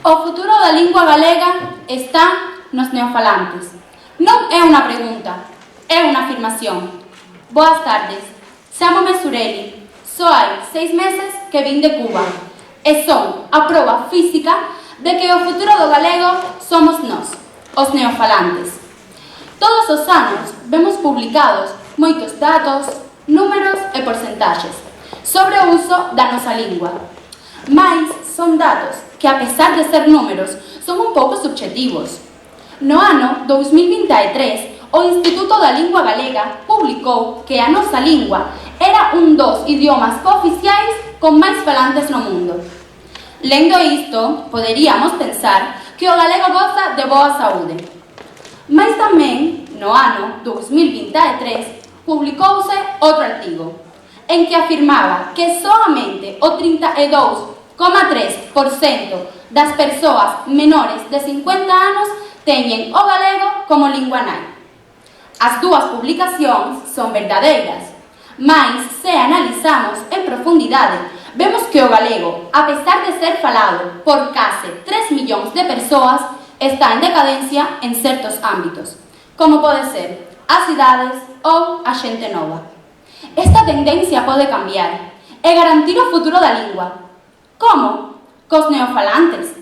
O futuro da lingua galega está nos neofalantes. Non é unha pregunta, é unha afirmación. Boas tardes, chámome Sureli. Só hai 6 meses que vin de Cuba e son a proba física de que o futuro do galego somos nós, os neofalantes. Todos os anos vemos publicados moitos datos, números e porcentaxes sobre o uso da nosa lingua. Mais son datos que, a pesar de ser números, son un pouco subjetivos. No ano 2023, o Instituto da Lingua Galega publicou que a nosa lingua era un dos idiomas cooficiais con máis falantes no mundo. Lendo isto, poderíamos pensar que o galego goza de boa saúde. Mais tamén, no ano 2023, publicouse outro artigo, en que afirmaba que soamente o 32,3% das persoas menores de 50 anos teñen o galego como lingua nai. As dúas publicacións son verdadeiras, mas se analizamos en profundidade, vemos que o galego, a pesar de ser falado por case 3 millóns de persoas, está en decadencia en certos ámbitos, como pode ser as cidades ou a xente nova. Esta tendencia pode cambiar e garantir o futuro da lingua. Como? Cos neofalantes.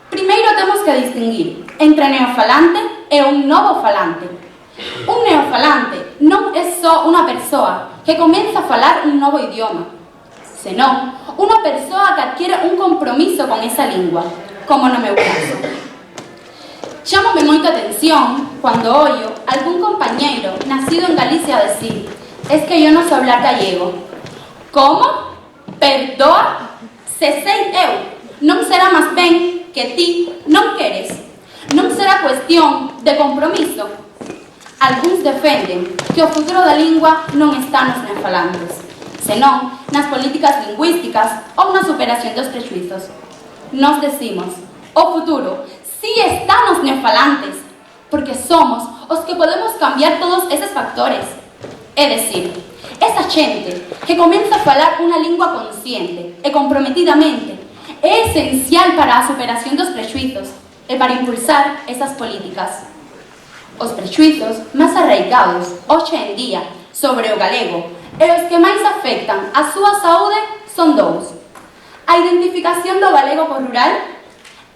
Primeiro temos que distinguir entre neofalante e un novo falante. Un neofalante non é só unha persoa que comeza a falar un novo idioma, senón unha persoa que adquire un compromiso con esa lingua, como no meu caso. Chámome moita atención cando ollo algún compañeiro nacido en Galicia decir: es que yo non sei hablar gallego. Como? Perdoa? Se sei eu, non será máis ben que ti non queres? Non será cuestión de compromiso? Algúns defenden que o futuro da lingua non está nos neofalantes, senón nas políticas lingüísticas ou na superación dos prexuizos. Nos decimos, o futuro si está nos neofalantes, porque somos os que podemos cambiar todos eses factores. É dicir, esa xente que comeza a falar unha lingua consciente e comprometidamente é esencial para a superación dos prexuizos e para impulsar esas políticas. Os prexuizos máis arraigados hoxe en día sobre o galego e os que máis afectan a súa saúde son dous: a identificación do galego co rural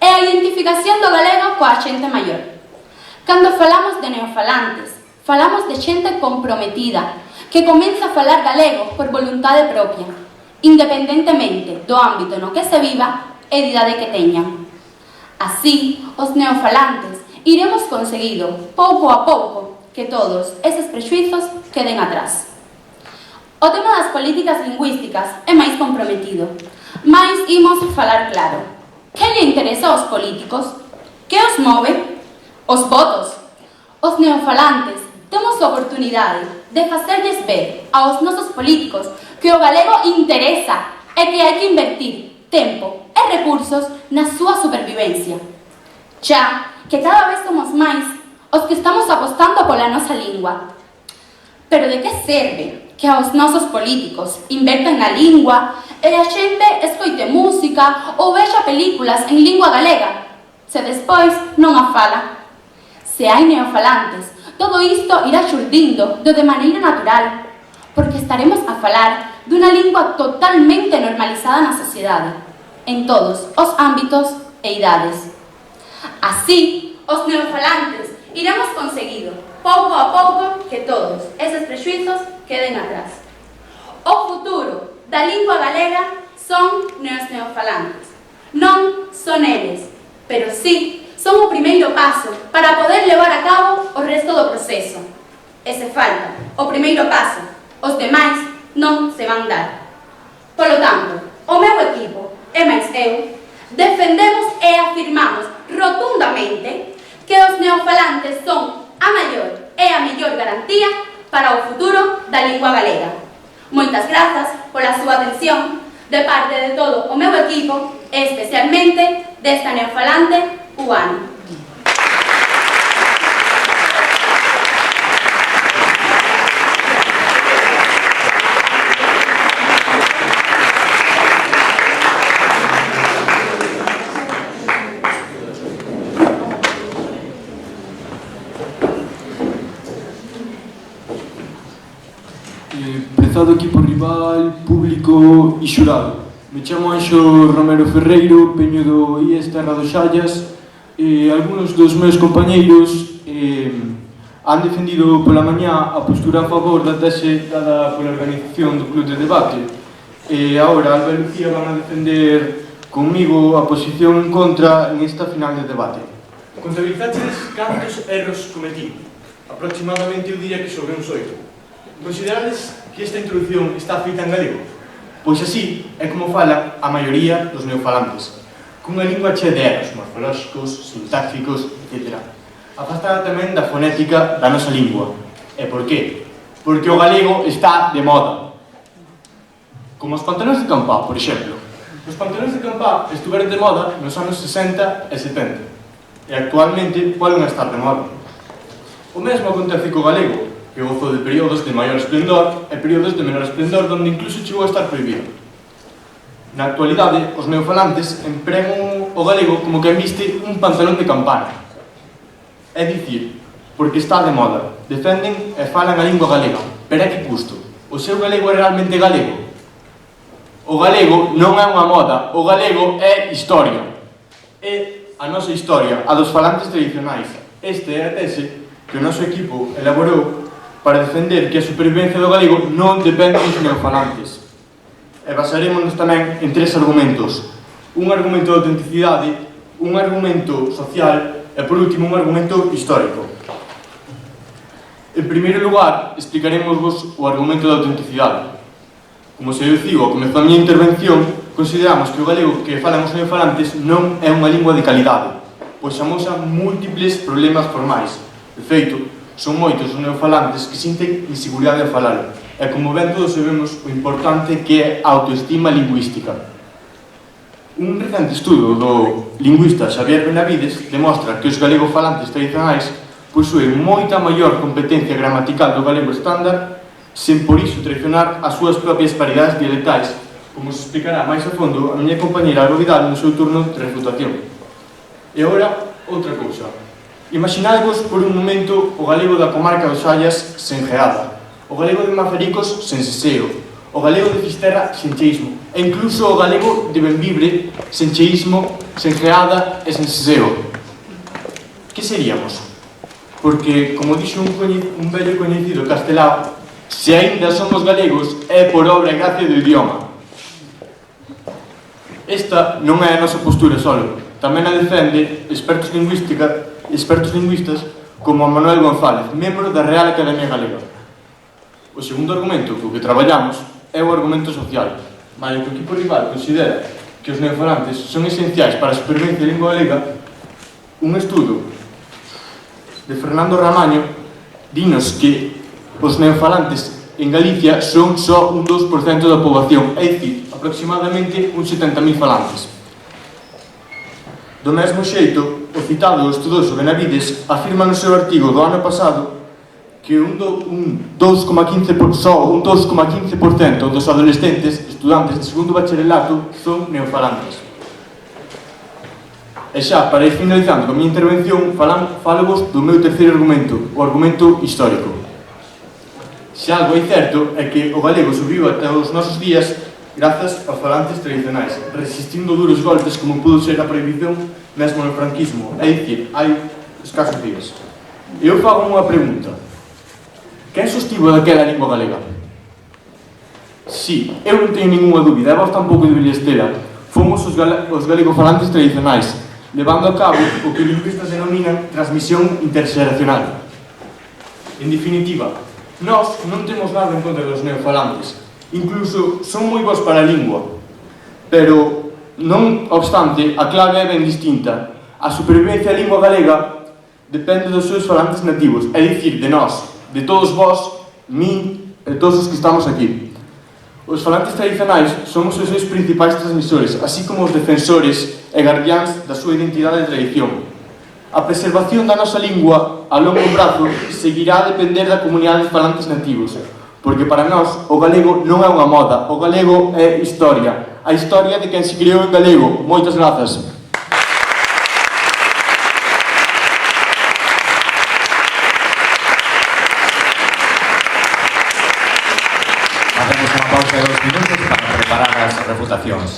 e a identificación do galego coa xente maior. Cando falamos de neofalantes, falamos de xente comprometida que comeza a falar galego por voluntade propia, independentemente do ámbito no que se viva e de idade que teñan. Así, os neofalantes iremos conseguido, pouco a pouco, que todos eses prexuizos queden atrás. O tema das políticas lingüísticas é máis comprometido, mais imos falar claro. Que lle interesa aos políticos? Que os move? Os votos. Os neofalantes temos a oportunidade de facerlles ver aos nosos políticos que o galego interesa e que hai que invertir tempo e recursos na súa supervivencia. Xa que cada vez somos máis os que estamos apostando pola nosa lingua. Pero de que serve que aos nosos políticos invertan na lingua e a xente escoite música ou vexa películas en lingua galega, se despois non a fala? Se hai neofalantes, todo isto irá xurdindo de maneira natural, porque estaremos a falar dunha lingua totalmente normalizada na sociedade, en todos os ámbitos e idades. Así, os neofalantes iremos conseguido, pouco a pouco, que todos eses prexuizos queden atrás. O futuro da lingua galega son os neofalantes. Non son eles, pero sí son o primeiro paso para poder levar a cabo o resto do proceso. E se falta o primeiro paso, os demais non se van dar. Polo tanto, o meu equipo e máis eu defendemos e afirmamos rotundamente que os neofalantes son a maior e a mellor garantía para o futuro da lingua galega. Moitas grazas pola súa atención de parte de todo o meu equipo e especialmente desta neofalante cubana. prezado equipo rival, público e xurado. Me chamo Anxo Romero Ferreiro, veño do IES Terra dos Xallas, e algúns dos meus compañeiros han defendido pola mañá a postura a favor da tese dada pola organización do Club de Debate. E agora Alba e Lucía van a defender conmigo a posición en contra en esta final de debate. Contabilizaches cantos erros cometidos? Aproximadamente eu diría que sobre uns 8. Considerades que esta introducción está feita en galego? Pois así é como fala a maioría dos neofalantes, cunha lingua chea de erros morfolóxicos, sintácticos, etc. Afastada tamén da fonética da nosa lingua. E por qué? Porque o galego está de moda. Como os pantalóns de campá, por exemplo. Os pantalóns de campá estuveron de moda nos anos 60 e 70. E actualmente volven a estar de moda. O mesmo acontece co galego, que gozou de períodos de maior esplendor e períodos de menor esplendor onde incluso chegou a estar prohibido. Na actualidade, os neofalantes empregan o galego como quen viste un pantalón de campana. É dicir, porque está de moda, defenden e falan a lingua galega, pero a que custo? O seu galego é realmente galego? O galego non é unha moda, o galego é historia. É a nosa historia, a dos falantes tradicionais. Esta é a tese que o noso equipo elaborou para defender que a supervivencia do galego non depende dos neofalantes. E basarémonos tamén en 3 argumentos. Un argumento de autenticidade, un argumento social e, por último, un argumento histórico. En primeiro lugar, explicaremosvos o argumento da autenticidade. Como se digo ao comezo da miña intervención, consideramos que o galego que falan os neofalantes non é unha lingua de calidade, pois amosa múltiples problemas formais. De feito, son moitos os neofalantes que sinten inseguridade a falalo, e como ben todos sabemos o importante que é a autoestima lingüística. Un recente estudo do lingüista Xavier Benavides demostra que os galegofalantes tradicionais posúen moita maior competencia gramatical do galego estándar, sen por iso traicionar as súas propias paridades dialectais, como se explicará máis a fondo a miña compañera Alba Vidal no seu turno de refutación. E agora, outra cousa. Imaginadevos por un momento o galego da comarca dos Xallas sen geada, o galego de Mazaricos sen seseo, o galego de Fisterra sen cheísmo, e incluso o galego de Benvibre sen cheísmo, sen geada e sen seseo. Que seríamos? Porque, como dixo un vello coñecido castelao, se aínda somos galegos é por obra e gracia do idioma. Esta non é a nosa postura solo, tamén a defende expertos lingüistas como Manuel González, membro da Real Academia Galega. O segundo argumento co que traballamos é o argumento social. Maio que o equipo rival considera que os neofalantes son esenciais para a supervivencia da lingua galega, un estudo de Fernando Ramaño dinos que os neofalantes en Galicia son só un 2% da poboación, é dicir, aproximadamente uns 70.000 falantes. Do mesmo xeito, o citado estudoso Benavides afirma no seu artigo do ano pasado que só un 2,15% dos adolescentes estudantes de segundo bacharelato son neofalantes. E xa, para ir finalizando con a miña intervención, falo-vos do meu terceiro argumento, o argumento histórico. Se algo é certo é que o galego subiu até os nosos días grazas aos falantes tradicionais, resistindo duros golpes como pudo ser a prohibición mesmo no franquismo, é dicir, hai escasos días. E eu fago unha pregunta. Quen sostivo daquela lingua galega? Si, eu non teño ninguna dúbida, e vos tampouco deberíais tela. Fomos os galegofalantes tradicionais, levando a cabo o que os lingüistas denominan transmisión interxeracional. En definitiva, nós non temos nada en contra dos neofalantes, incluso son moi bons para a lingua, pero non obstante, a clave é ben distinta. A supervivencia da lingua galega depende dos seus falantes nativos, é dicir, de nós, de todos vós, min e todos os que estamos aquí. Os falantes tradicionais somos os seus principais transmisores, así como os defensores e guardiáns da súa identidade e tradición. A preservación da nosa lingua a longo prazo seguirá a depender da comunidade de falantes nativos, porque para nós o galego non é unha moda, o galego é historia, a historia de quen se criou en galego. Moitas grazas. de 2 minutos para preparar as refutacións.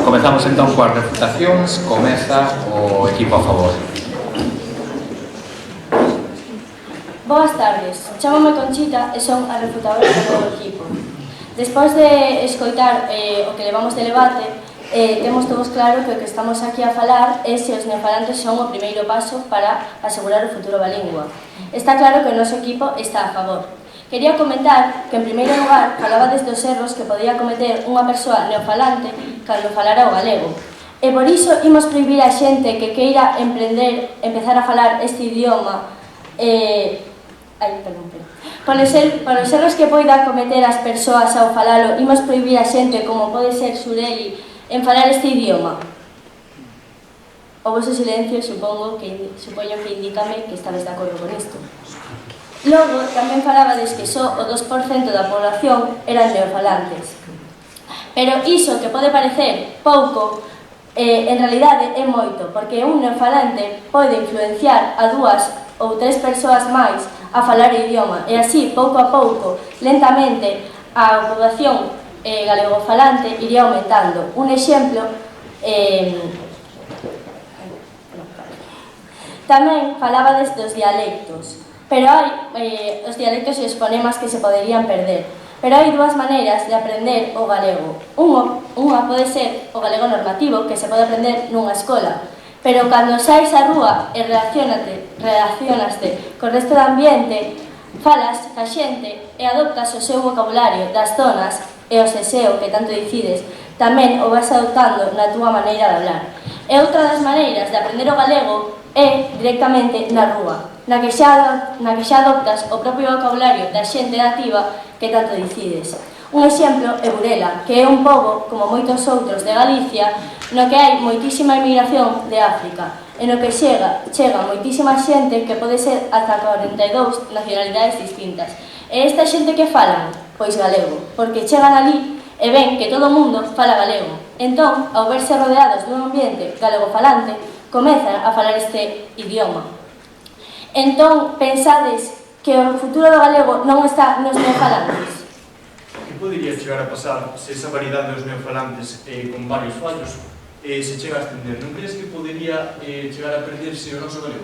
Comezamos entón coas refutacións, comeza o equipo a favor. Boas tardes, chámame Conchita e son a refutadora do equipo. Despois de escoitar o que levamos de debate, temos todos claro que o que estamos aquí a falar é se os neofalantes son o primeiro paso para asegurar o futuro da lingua. Está claro que o noso equipo está a favor. Quería comentar que, en primeiro lugar, falaba desde os erros que podía cometer unha persoa neofalante cando falara o galego. E por iso imos prohibir a xente que queira empezar a falar este idioma Por os erros que poida cometer as persoas ao falalo, imos prohibir a xente, como pode ser Sureli, en falar este idioma. O vosso silencio supoño que indícame que estades de acordo con isto. Logo, tamén falabades que só o 2% da población eran neofalantes. Pero iso que pode parecer pouco, en realidade é moito, porque un neofalante pode influenciar a 2 ou 3 persoas máis a falar o idioma, e así, pouco a pouco, lentamente, a poboación galegofalante iría aumentando. Un exemplo, tamén falabades dos dialectos. Pero hai os dialectos e os fonemas que se poderían perder. Pero hai 2 maneiras de aprender o galego. Unha pode ser o galego normativo, que se pode aprender nunha escola. Pero cando saís á rúa e relacionaste co resto do ambiente, falas ca xente e adoptas o seu vocabulario das zonas e o seseo que tanto dicides, tamén o vas adoptando na túa maneira de hablar. E outra das maneiras de aprender o galego é directamente na rúa, na que xa adoptas o propio vocabulario da xente nativa que tanto dicides. Un exemplo é Burela, que é un pobo, como moitos outros de Galicia, no que hai moitísima emigración de África, e no que chega moitísima xente que pode ser ata 42 nacionalidades distintas. E esta xente que falan? Pois galego, porque chegan ali e ven que todo o mundo fala galego. Entón, ao verse rodeados dun ambiente galegofalante, comezan a falar este idioma. Entón, pensades que o futuro do galego non está nos neofalantes? Que podería chegar a pasar se esa variedade dos neofalantes con varios fallos se chega a estender? Non crees que podería chegar a perderse o noso galego?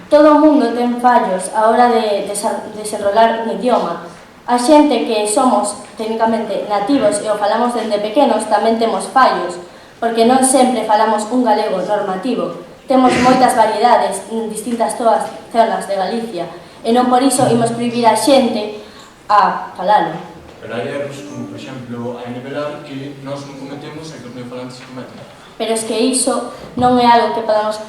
Todo o mundo ten fallos a hora de desenrolar un idioma. A xente que somos técnicamente nativos e o falamos dende pequenos tamén temos fallos, porque non sempre falamos un galego normativo. Temos moitas variedades en distintas zonas de Galicia e non por iso imos prohibir a xente a falalo. Pero hai erros, como por exemplo a nivelar, que nós non cometemos e que os neofalantes cometen. Pero es que iso non é algo que podamos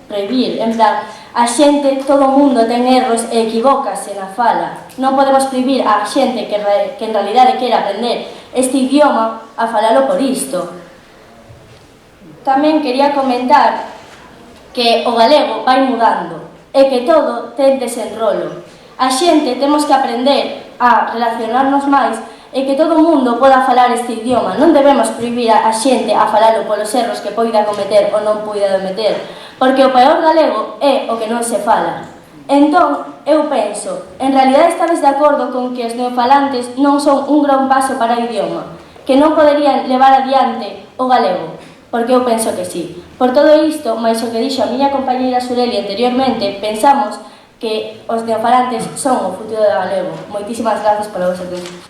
prohibir. En plan, a xente, todo o mundo ten erros e equivócase na fala. Non podemos prohibir a xente que en realidade quere aprender este idioma a falalo por isto. Tamén quería comentar que o galego vai mudando e que todo ten desenrolo. A xente temos que aprender a relacionarnos máis e que todo o mundo poda falar este idioma. Non debemos prohibir a xente a falalo polos erros que poida cometer ou non poida cometer, porque o peor galego é o que non se fala. Entón, eu penso, en realidade estades de acordo con que os neofalantes non son un gran paso para o idioma, que non poderían levar adiante o galego? Porque eu penso que sí. Por todo isto, máis o que dixo a miña compañeira Sureli anteriormente, pensamos que os neofalantes son o futuro do galego. Moitísimas grazas pola vosa atención.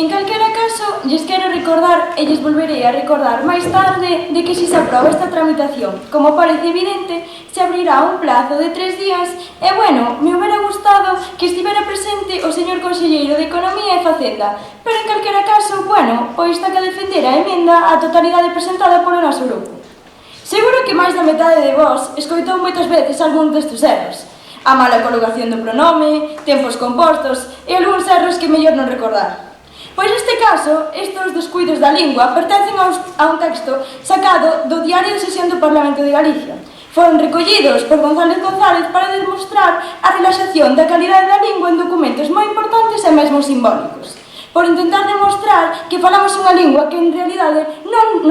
En calquera caso, lles quero recordar e lles volverei a recordar máis tarde de que se aproba esta tramitación. Como parece evidente, se abrirá un plazo de 3 días e, bueno, me hubiera gustado que estivera presente o señor conselleiro de Economía e Facenda, pero en calquera caso, bueno, pois está que defender a emenda á totalidade presentada polo noso grupo. Seguro que máis da metade de vós escoitou moitas veces algún destes erros. A mala colocación do pronome, tempos compostos e algúns erros que mellor non recordar. Pois neste caso, estes descuidos da lingua pertencen a un texto sacado do Diario de Sesión do Parlamento de Galicia. Foron recollidos por González González para demostrar a relaxación da calidade da lingua en documentos moi importantes e mesmo simbólicos. Por intentar demostrar que falamos unha lingua que en realidade non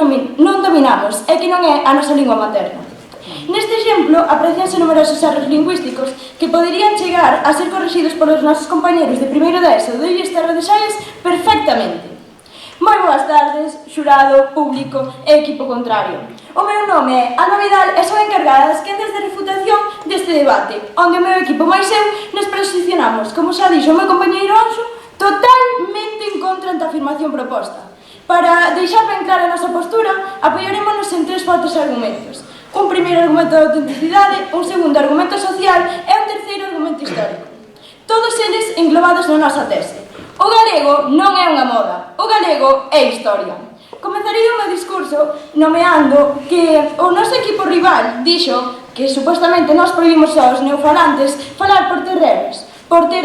dominamos e que non é a nosa lingua materna. Neste exemplo, aprecianse numerosos erros lingüísticos que poderían chegar a ser corrixidos polos nosos compañeros de primeiro de ESO do IES Terra de Xallas perfectamente. Moi boas tardes, xurado, público e equipo contrario. O meu nome é Alba Vidal e son encargada das quendas de refutación deste debate, onde o meu equipo máis eu nos posicionamos, como xa dixo o meu compañeiro Anxo, totalmente en contra da afirmación proposta. Para deixar ben clara a nosa postura, apoiarémonos en 3 fortes argumentos. Un primeiro argumento de autenticidade, un segundo argumento social e un terceiro argumento histórico. Todos eles englobados na nosa tese. O galego non é unha moda, o galego é historia. Comezarei o meu discurso nomeando que o noso equipo rival dixo que supostamente nós prohibimos aos neofalantes falar por ter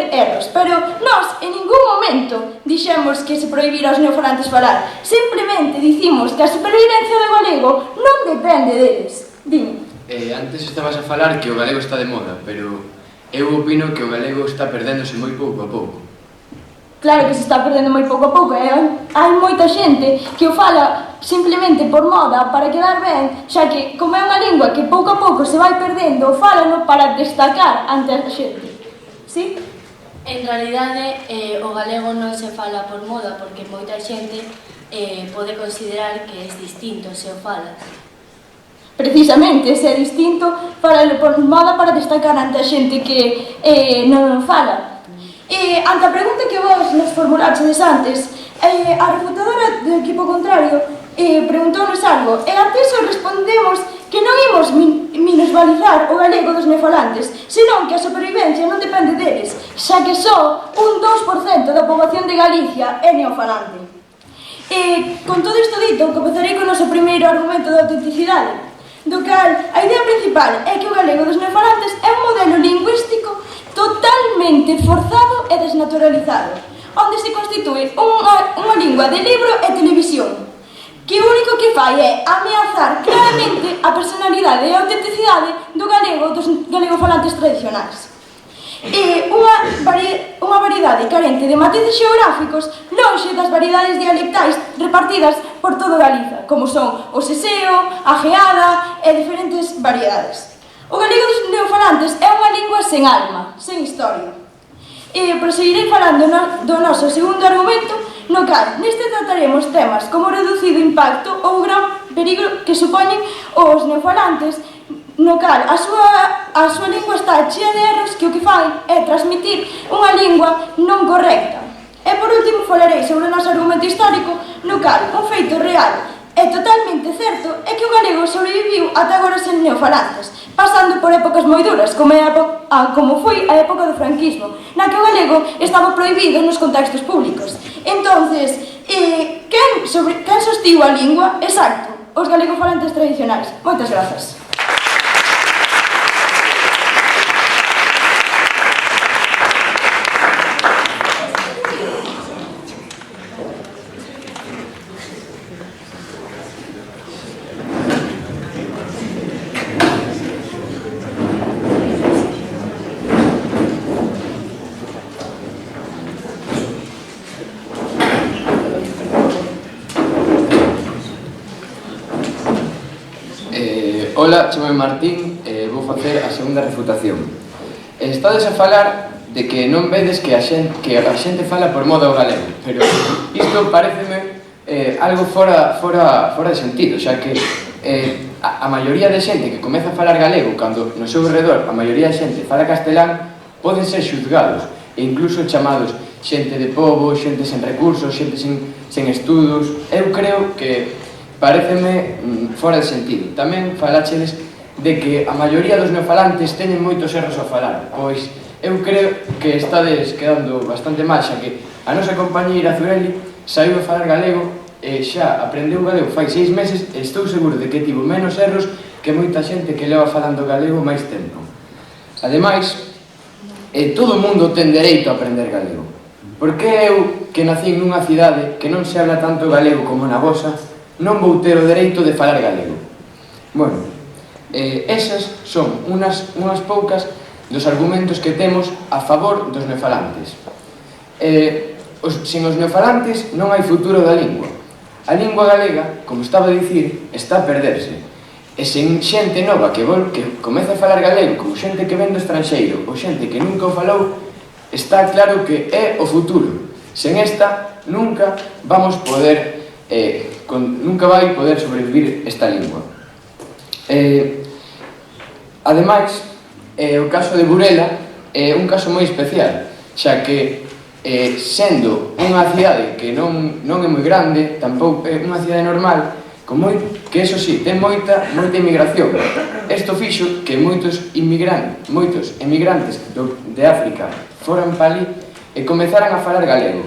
erros, pero nós en ningún momento dixemos que se prohibira aos neofalantes falar, simplemente dicimos que a supervivencia do galego non depende deles. Dime. Antes estabas a falar que o galego está de moda, pero eu opino que o galego está perdéndose moi pouco a pouco. Claro que se está perdendo moi pouco a pouco, hai moita xente que o fala simplemente por moda, para quedar ben, xa que, como é unha lingua que pouco a pouco se vai perdendo, fálano para destacar ante a xente. Sí? En realidade, o galego non se fala por moda, porque moita xente pode considerar que é distinto se o falas. Precisamente, se é distinto, falalo por moda para destacar ante a xente que non fala. Ante a pregunta que vos nos formulaxedes antes, a refutadora do equipo contrario preguntounos algo, e ante iso respondemos que non imos minusvalizar o galego dos neofalantes, senón que a supervivencia non depende deles, xa que só un 2% da poboación de Galicia é neofalante. Con todo isto dito, comezarei con o noso primeiro argumento de autenticidade, do cal a idea principal é que o galego dos neofalantes é un modelo lingüístico totalmente forzado e desnaturalizado, onde se constitúe unha lingua de libro e televisión, que o único que fai é ameazar claramente a personalidade e a autenticidade do galego dos galegofalantes tradicionais. Unha variedade carente de matices xeográficos lonxe das variedades dialectais repartidas por todo Galiza, como son o seseo, a geada e diferentes variedades. O galego dos neofalantes é unha lingua sen alma, sen historia. proseguirei falando do noso segundo argumento, no cal neste trataremos temas como o reducido impacto ou o gran perigo que supoñen os neofalantes, no cal a súa lingua está chea de erros que o que fai é transmitir unha lingua non correcta. E por último falarei sobre o noso argumento histórico, no cal un feito real e totalmente certo é que o galego sobreviviu ata agora sen neofalantes, pasando por épocas moi duras, como foi a época do franquismo, na que o galego estaba prohibido nos contextos públicos. Entonces, quen sostivo a lingua? Exacto, os galegofalantes tradicionais. Moitas grazas. Ola, chamame Martín e vou facer a segunda refutación. Estades a falar de que non vedes que a xente fala por modo galego, pero isto pareceme algo fora de sentido, xa que a maioría de xente que comeza a falar galego cando no seu redor a maioría de xente fala castelán poden ser xuzgados e incluso chamados xente de pobo, xente sen recursos, xente sen estudos. Eu creo que pareceme fora de sentido. Tamén falachedes de que a maioría dos neofalantes teñen moitos erros ao falar. Pois eu creo que estades quedando bastante mal, xa que a nosa compañeira Zureli saiu a falar galego e xa aprendeu galego fai 6 meses e estou seguro de que tivo menos erros que moita xente que leva falando galego máis tempo. Ademais, todo o mundo ten dereito a aprender galego. Porque eu, que nací nunha cidade que non se habla tanto galego como na vosa, non vou ter o dereito de falar galego? Bueno, esas son unhas poucas dos argumentos que temos a favor dos neofalantes. Sen os neofalantes non hai futuro da lingua. A lingua galega, como estaba a dicir, está a perderse. E sen xente nova que comeza a falar galego, como xente que ven do estranxeiro ou xente que nunca o falou, está claro que é o futuro. Sen esta, nunca vai poder sobrevivir esta lingua. Ademais, o caso de Burela é un caso moi especial, xa que sendo unha cidade que non é moi grande, tampouco é unha cidade normal, que eso sí, ten moita inmigración. Isto fixo que moitos emigrantes de África foran pa ali e comezaran a falar galego.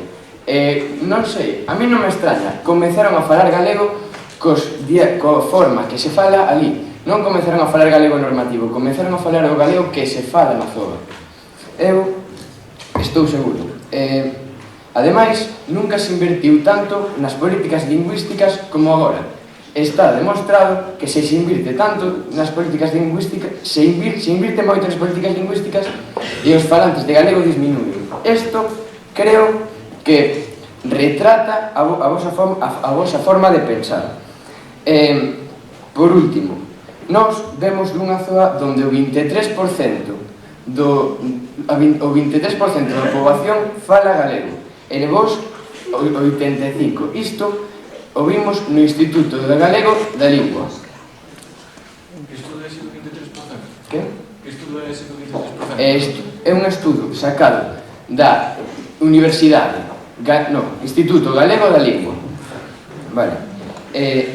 Non sei, a mí non me extraña, comezaron a falar galego coa forma que se fala ali. Non comezaron a falar galego normativo, comezaron a falar o galego que se fala na zona. Eu estou seguro. Ademais, nunca se invertiu tanto nas políticas lingüísticas como agora. Está demostrado que se invirte tanto nas políticas lingüísticas, se invirte moito nas políticas lingüísticas e os falantes de galego disminúen. Isto creo que retrata a vosa forma de pensar. Por último, nós vemos dunha zona onde o 23% da poboación fala galego e vos o 85%. Isto o vimos no Instituto de Galego da Lingua. Que estudo é ese do 23%? Que? Que estudo é ese do 23%? É un estudo sacado da Universidade, Instituto Galego da Lingua. Vale.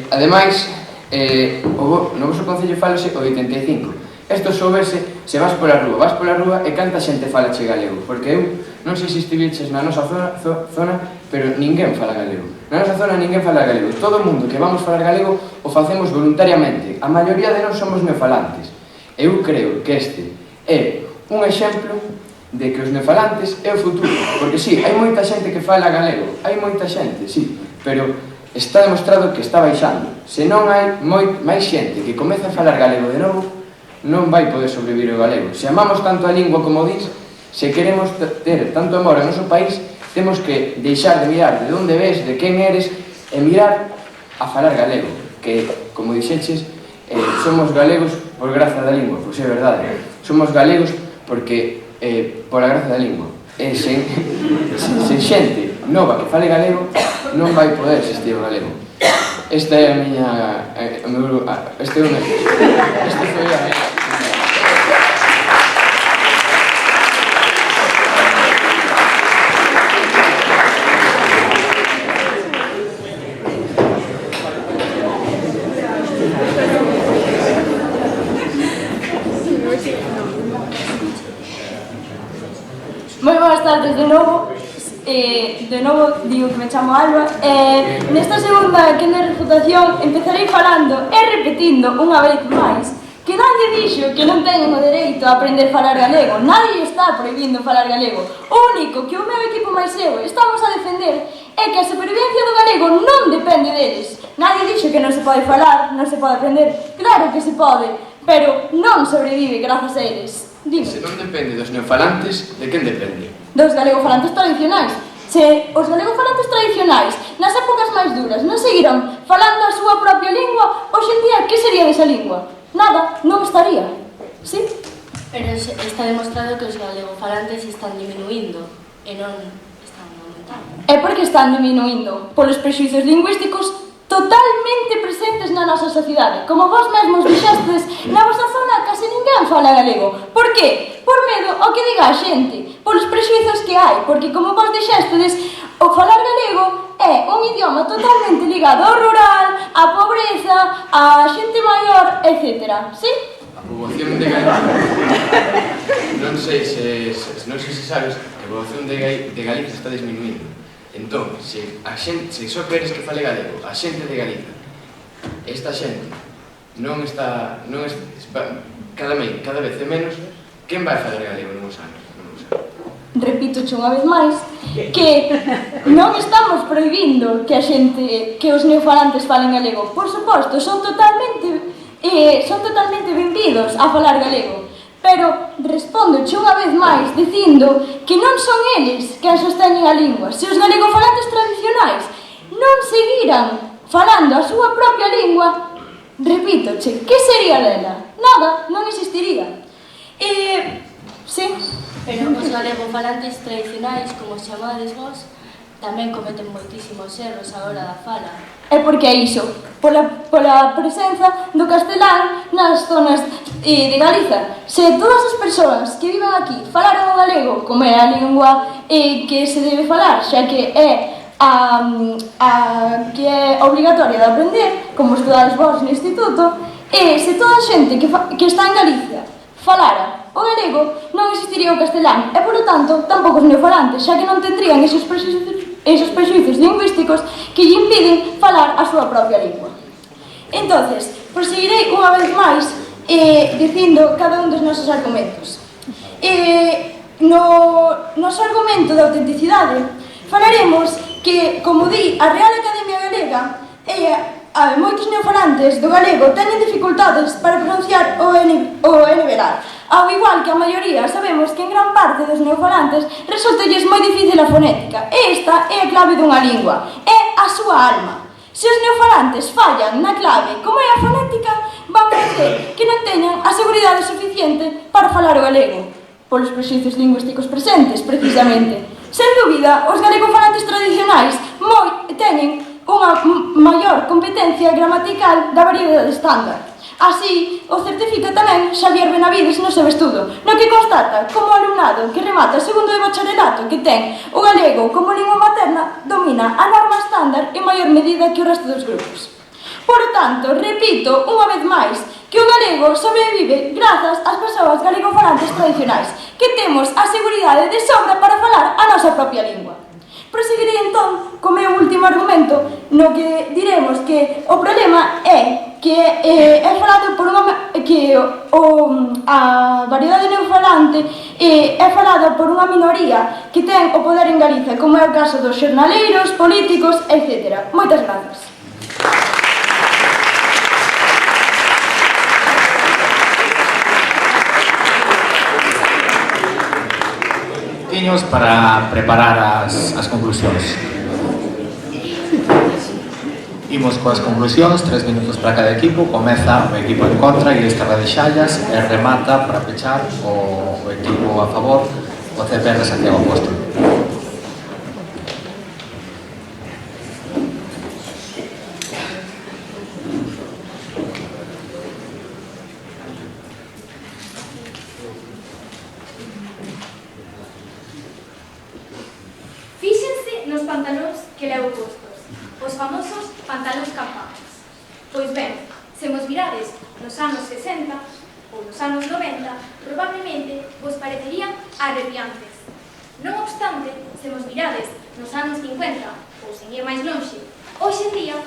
Ademais, no vosso concello falase o 85%. Isto soubese se vas pola rúa e canta xente falache galego, porque eu non sei se estiveches na nosa zona, pero ninguén fala galego. Na nosa zona ninguén fala galego. Todo o mundo que vamos falar galego o facemos voluntariamente. A maioría de nós somos neofalantes. Eu creo que este é un exemplo de que os neofalantes é o futuro. Porque sí, hai moita xente que fala galego, hai moita xente, sí, pero está demostrado que está baixando. Se non hai máis xente que comeza a falar galego de novo, non vai poder sobrevivir o galego. Se amamos tanto a lingua como dis, se queremos ter tanto amor ao noso país, temos que deixar de mirar de onde ves, de quen eres, e mirar a falar galego, que, como dixeches, somos galegos por graza da lingua. Pois é verdade, somos galegos porque pola graza da lingua. sen xente nova que fale galego non vai poder existir o galego. Esta é a miña... Este foi a miña... Moi boas tardes de novo. De novo digo que me chamo Alba. Nesta segunda quenda de refutación empezarei falando e repetindo unha vez máis que nadie dixo que non teñen o dereito a aprender a falar galego. Nadie está prohibindo falar galego. O único que o meu equipo máis eu estamos a defender é que a supervivencia do galego non depende deles. Nadie dixo que non se pode falar, non se pode aprender. Claro que se pode, pero non sobrevive grazas a eles. Dime. Se non depende dos neofalantes, de quen depende? Dos galegofalantes tradicionais. Se os galegofalantes tradicionais nas épocas máis duras non seguiran falando a súa propia lingua, hoxe en día que sería desa lingua? Nada, non estaría. Sí? Pero está demostrado que os galegofalantes están diminuindo e non están aumentando. É porque están diminuindo polos prexuizos lingüísticos totalmente presentes na nosa sociedade. Como vos mesmos dixestes, na vosa zona case ninguén fala galego. Por qué? Por medo ao que diga a xente, polos prexuizos que hai, porque como vos dixestes, o falar galego é un idioma totalmente ligado ao rural, á pobreza, á xente maior, etc. Sí? A poboación de Galicia... Non sei se sabes que a poboación de Galicia está disminuindo. Entón, se só queres que fale galego, a xente de Galicia, esta xente non está, cada vez é menos, quen vai falar galego nuns anos? Repito unha vez máis que non estamos prohibindo que os neofalantes falen galego. Por suposto, son totalmente benvidos a falar galego. Pero respondo unha vez máis dicindo que non son eles que sosteñen a lingua. Se os galegofalantes tradicionais non seguiran falando a súa propia lingua, repítoche, que sería dela? Nada, non existiría. Sí. Pero os galegofalantes tradicionais, como os chamades vos, tamén cometen moitísimos erros a hora da fala. É porque é iso, pola presenza do castelán nas zonas de Galiza. Se todas as persoas que viven aquí falaran o galego, como é a lingua que se debe falar, xa que é que é obrigatoria de aprender, como estudades vos no instituto, e se toda a xente que está en Galicia falara o galego, non existiría o castelán, e, polo tanto, tampouco os neofalantes, xa que non tendrían esos prexuizos lingüísticos que lle impiden falar a súa propia lingua. Entonces, proseguirei unha vez máis dicindo cada un dos nosos argumentos. No noso argumento de autenticidade falaremos que, como di a Real Academia Galega, moitos neofalantes do galego teñen dificultades para pronunciar o N velar. Ao igual que a maioría, sabemos que en gran parte dos neofalantes resultalles moi difícil a fonética. Esta é a clave dunha lingua, é a súa alma. Se os neofalantes fallan na clave como é a fonética, van parecer que non teñan a seguridade suficiente para falar o galego, polos prexuizos lingüísticos presentes, precisamente. Sen dúbida, os galegofalantes tradicionais teñen unha maior competencia gramatical da variedade estándar. Así, o certifica tamén Xavier Benavides no seu estudo, no que constata como o alumnado que remata o segundo de bacharelato que ten o galego como lingua materna domina a norma estándar en maior medida que o resto dos grupos. Por tanto, repito unha vez máis que o galego sobrevive grazas ás persoas galegofalantes tradicionais, que temos a seguridade de sobra para falar a nosa propia lingua. Proseguirei entón co meu último argumento, no que diremos que o problema é que é falado por a variedade neofalante é falada por unha minoría que ten o poder en Galiza, como é o caso dos xornaleiros, políticos, etc. Moitas grazas. Tiños para preparar as conclusións. Imos coas conclusións, 3 minutos para cada equipo. Comeza o equipo en contra, Iris Terra de Xallas, e remata para pechar o equipo a favor, o C perdes hacia o oposto. Fíxense nos pantalóns que levo postos, os famosos pantalóns campados. Pois ben, se vos virades nos anos 60 ou nos anos 90, probablemente vos parecerían arrepiantes. Non obstante, se vos virades nos anos 50 ou sen ir máis lonxe, hoxe en día,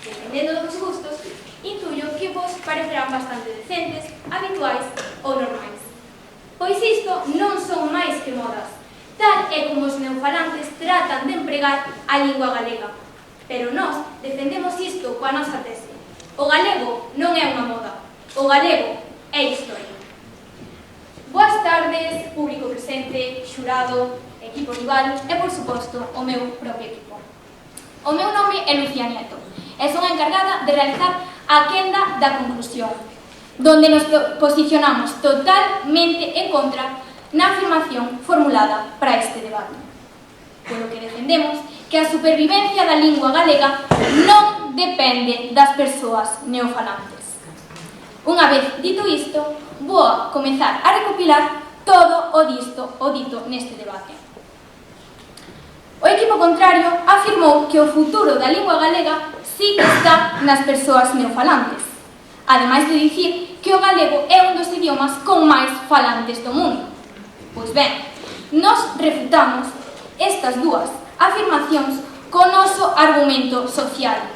dependendo dos gustos, intuyo que vos parecerán bastante decentes, habituais ou normais. Pois isto non son máis que modas, tal é como os neofalantes tratan de empregar a lingua galega. Pero nós defendemos isto coa nosa tese. O galego non é unha moda, o galego é historia. Boas tardes, público presente, xurado, equipo rival e, por suposto, o meu propio equipo. O meu nome é Lucía Nieto e son a encargada de realizar a quenda da conclusión, donde nos posicionamos totalmente en contra na afirmación formulada para este debate. Polo que defendemos que a supervivencia da lingua galega non depende das persoas neofalantes. Unha vez dito isto, vou a comezar a recopilar todo o dito neste debate. O equipo contrario afirmou que o futuro da lingua galega sí que está nas persoas neofalantes, ademais de dicir que o galego é un dos idiomas con máis falantes do mundo. Pois ben, nos refutamos estas dúas afirmacións co noso argumento social,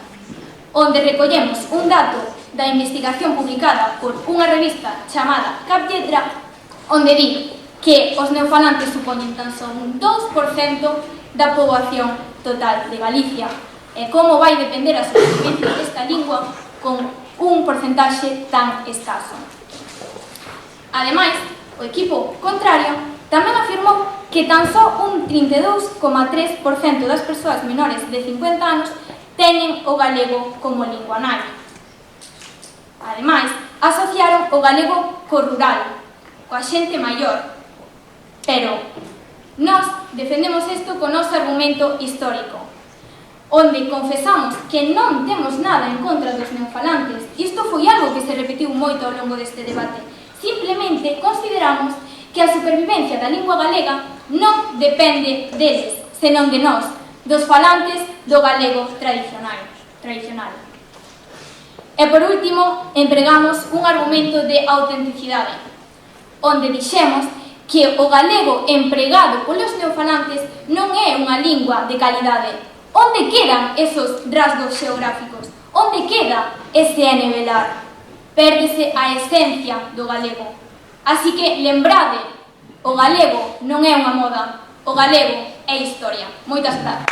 onde recollemos un dato da investigación publicada por unha revista chamada Caplletra, onde di que os neofalantes supoñen tan só un 2% da poboación total de Galicia, e como vai depender a supervivencia desta lingua con un porcentaxe tan escaso. Ademais, o equipo contrario tamén afirmou que tan só un 32,3% das persoas menores de 50 anos teñen o galego como lingua nai. Ademais, asociaron o galego co rural, coa xente maior. Pero nós defendemos isto co noso argumento histórico, onde confesamos que non temos nada en contra dos neofalantes. Isto foi algo que se repetiu moito ao longo deste debate. Simplemente consideramos que a supervivencia da lingua galega non depende deles, senón de nós, dos falantes do galego tradicional. E por último, empregamos un argumento de autenticidade, onde dixemos que o galego empregado polos neofalantes non é unha lingua de calidade. Onde quedan esos rasgos xeográficos? Onde queda ese enevelar? Pérdese a esencia do galego. Así que lembrade, o galego non é unha moda, o galego é historia. Moitas grazas.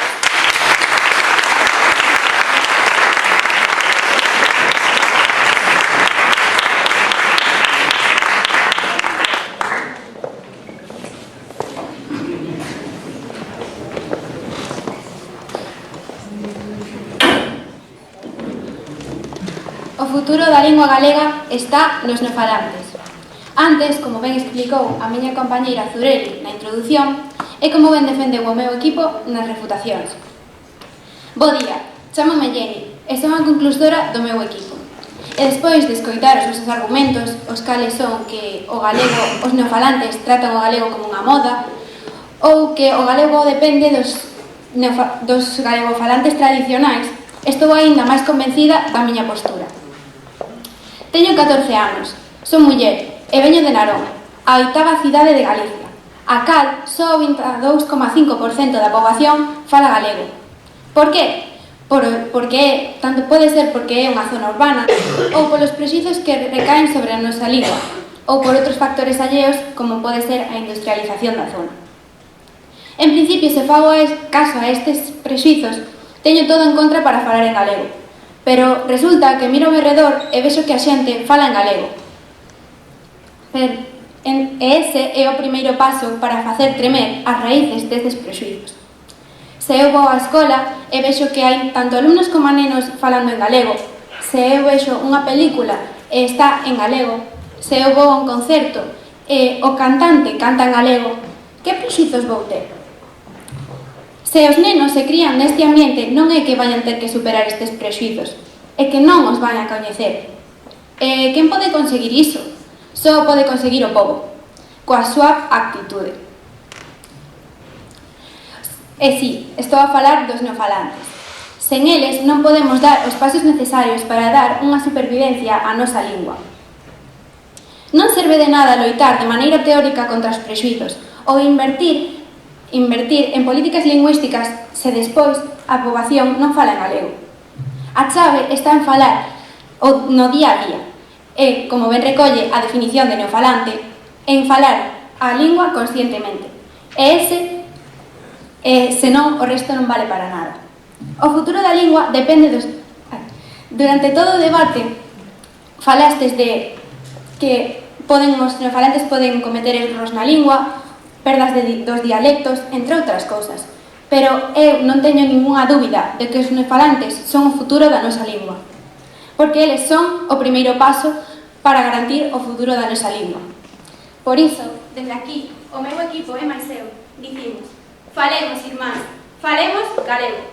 O futuro da lingua galega está nos neofalantes. Antes, como ben explicou a miña compañeira Zureli na introdución, e como ben defendeu o meu equipo nas refutacións. Bo día, chámame Jenny e son a conclusora do meu equipo. E despois de escoitar os nosos argumentos, os cales son que o galego, os neofalantes tratan o galego como unha moda, ou que o galego depende dos galegofalantes tradicionais, estou aínda máis convencida da miña postura. Teño 14 anos, son muller e veño de Narón, a 8ª cidade de Galicia, a cal só o 22,5% da poboación fala galego. Por qué? Porque tanto pode ser porque é unha zona urbana ou polos prexuízos que recaen sobre a nosa lingua ou por outros factores alleos como pode ser a industrialización da zona. En principio, se fago caso a estes prexuízos, teño todo en contra para falar en galego, pero resulta que miro ao meu redor e vexo que a xente fala en galego. E ese é o primeiro paso para facer tremer as raíces destes prexuízos. Se eu vou á escola e vexo que hai tanto alumnos como nenos falando en galego, se eu vexo unha película e está en galego, se eu vou a un concerto e o cantante canta en galego, Que prexizos vou ter? Se os nenos se crían neste ambiente, non é que vayan ter que superar estes prexizos, é que non os van a coñecer. E quen pode conseguir iso? Só pode conseguir o pobo, coa súa actitude. E si, estou a falar dos neofalantes. Sen eles non podemos dar os pasos necesarios para dar unha supervivencia á nosa lingua. Non serve de nada loitar de maneira teórica contra os prexuizos ou invertir en políticas lingüísticas se despois a poboación non fala en galego. A chave está en falar no día a día e, como ben recolle a definición de neofalante, en falar a lingua conscientemente. Senón o resto non vale para nada. O futuro da lingua depende dos... Durante todo o debate falastes de que os neofalantes poden cometer erros na lingua, perdas dos dialectos, entre outras cousas. Pero eu non teño ningunha dúbida de que os neofalantes son o futuro da nosa lingua, porque eles son o primeiro paso para garantir o futuro da nosa lingua. Por iso, desde aquí, o meu equipo e máis eu, dicimos: falemos, irmáns, falemos galego.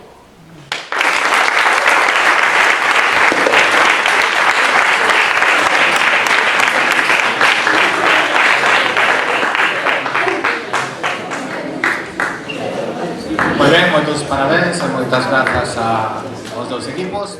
Moi ben, moitos parabéns e moitas grazas aos dous equipos.